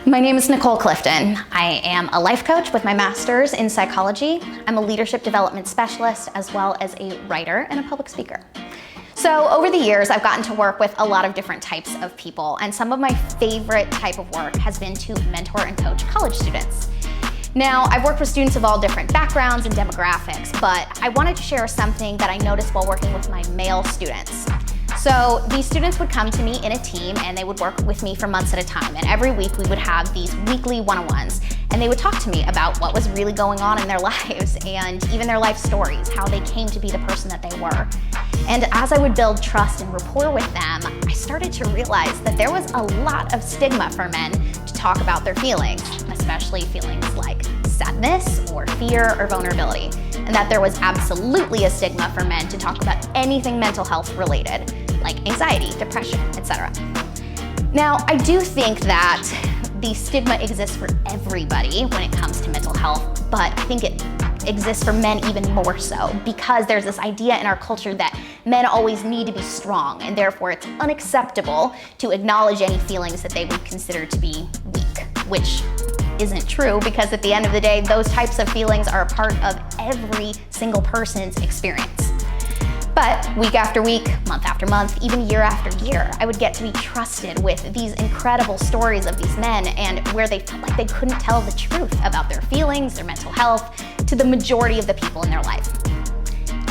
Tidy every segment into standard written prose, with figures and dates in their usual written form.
My name is Nicole Clifton. I am a life coach with my master's in psychology. I'm a leadership development specialist as well as a writer and a public speaker. So over the years, I've gotten to work with a lot of different types of people, and some of my favorite type of work has been to mentor and coach college students. Now, I've worked with students of all different backgrounds and demographics, but I wanted to share something that I noticed while working with my male students. So these students would come to me in a team and they would work with me for months at a time. And every week we would have these weekly one-on-ones, and they would talk to me about what was really going on in their lives and even their life stories, how they came to be the person that they were. And as I would build trust and rapport with them, I started to realize that there was a lot of stigma for men to talk about their feelings, especially feelings like sadness or fear or vulnerability, and that there was absolutely a stigma for men to talk about anything mental health related, like anxiety, depression, etc. Now, I do think that the stigma exists for everybody when it comes to mental health, but I think it exists for men even more so because there's this idea in our culture that men always need to be strong, and therefore it's unacceptable to acknowledge any feelings that they would consider to be weak, which isn't true, because at the end of the day, those types of feelings are a part of every single person's experience. But week after week, month after month, even year after year, I would get to be trusted with these incredible stories of these men, and where they felt like they couldn't tell the truth about their feelings, their mental health, to the majority of the people in their life.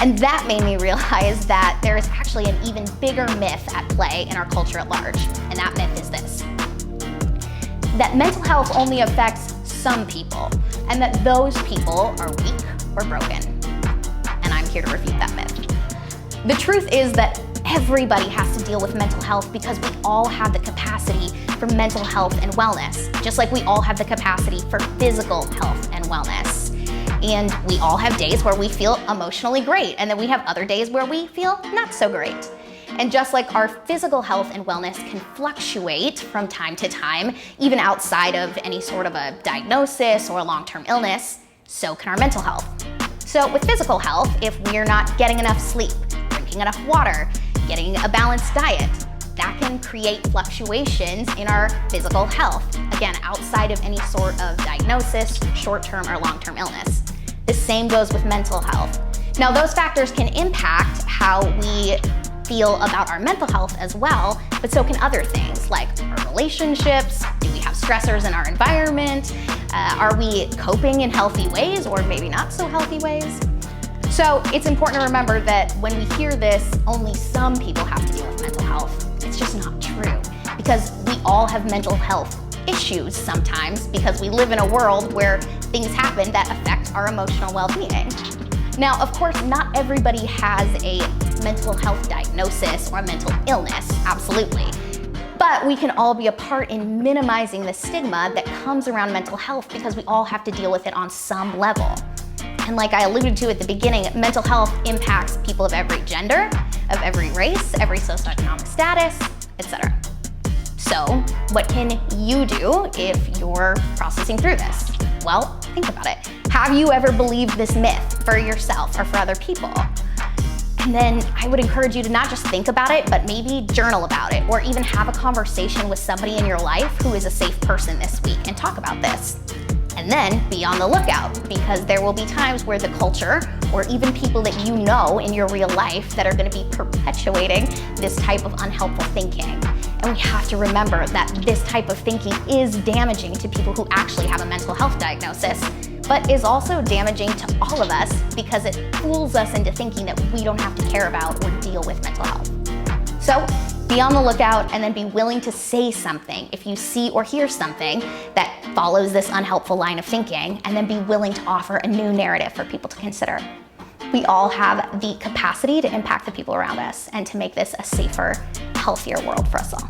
And that made me realize that there is actually an even bigger myth at play in our culture at large, and that myth is this: that mental health only affects some people, and that those people are weak or broken. And I'm here to refute that myth. The truth is that everybody has to deal with mental health because we all have the capacity for mental health and wellness, just like we all have the capacity for physical health and wellness. And we all have days where we feel emotionally great, and then we have other days where we feel not so great. And just like our physical health and wellness can fluctuate from time to time, even outside of any sort of a diagnosis or a long-term illness, so can our mental health. So with physical health, if we're not getting enough sleep, drinking enough water, getting a balanced diet, that can create fluctuations in our physical health, again, outside of any sort of diagnosis, short-term or long-term illness. The same goes with mental health. Now, those factors can impact how we feel about our mental health as well, but so can other things like our relationships. Do we have stressors in our environment? Are we coping in healthy ways or maybe not so healthy ways? So it's important to remember that when we hear this, only some people have to deal with mental health. It's just not true, because we all have mental health issues sometimes, because we live in a world where things happen that affect our emotional well-being. Now, of course, not everybody has a mental health diagnosis or a mental illness, absolutely. But we can all be a part in minimizing the stigma that comes around mental health, because we all have to deal with it on some level. And like I alluded to at the beginning, mental health impacts people of every gender, of every race, every socioeconomic status, etc. So what can you do if you're processing through this? Well, think about it. Have you ever believed this myth for yourself or for other people? And then I would encourage you to not just think about it, but maybe journal about it, or even have a conversation with somebody in your life who is a safe person this week and talk about this. And then be on the lookout, because there will be times where the culture, or even people that you know in your real life, that are going to be perpetuating this type of unhelpful thinking. And we have to remember that this type of thinking is damaging to people who actually have a mental health diagnosis, but is also damaging to all of us, because it fools us into thinking that we don't have to care about or deal with mental health. So be on the lookout, and then be willing to say something if you see or hear something that follows this unhelpful line of thinking, and then be willing to offer a new narrative for people to consider. We all have the capacity to impact the people around us and to make this a safer, healthier world for us all.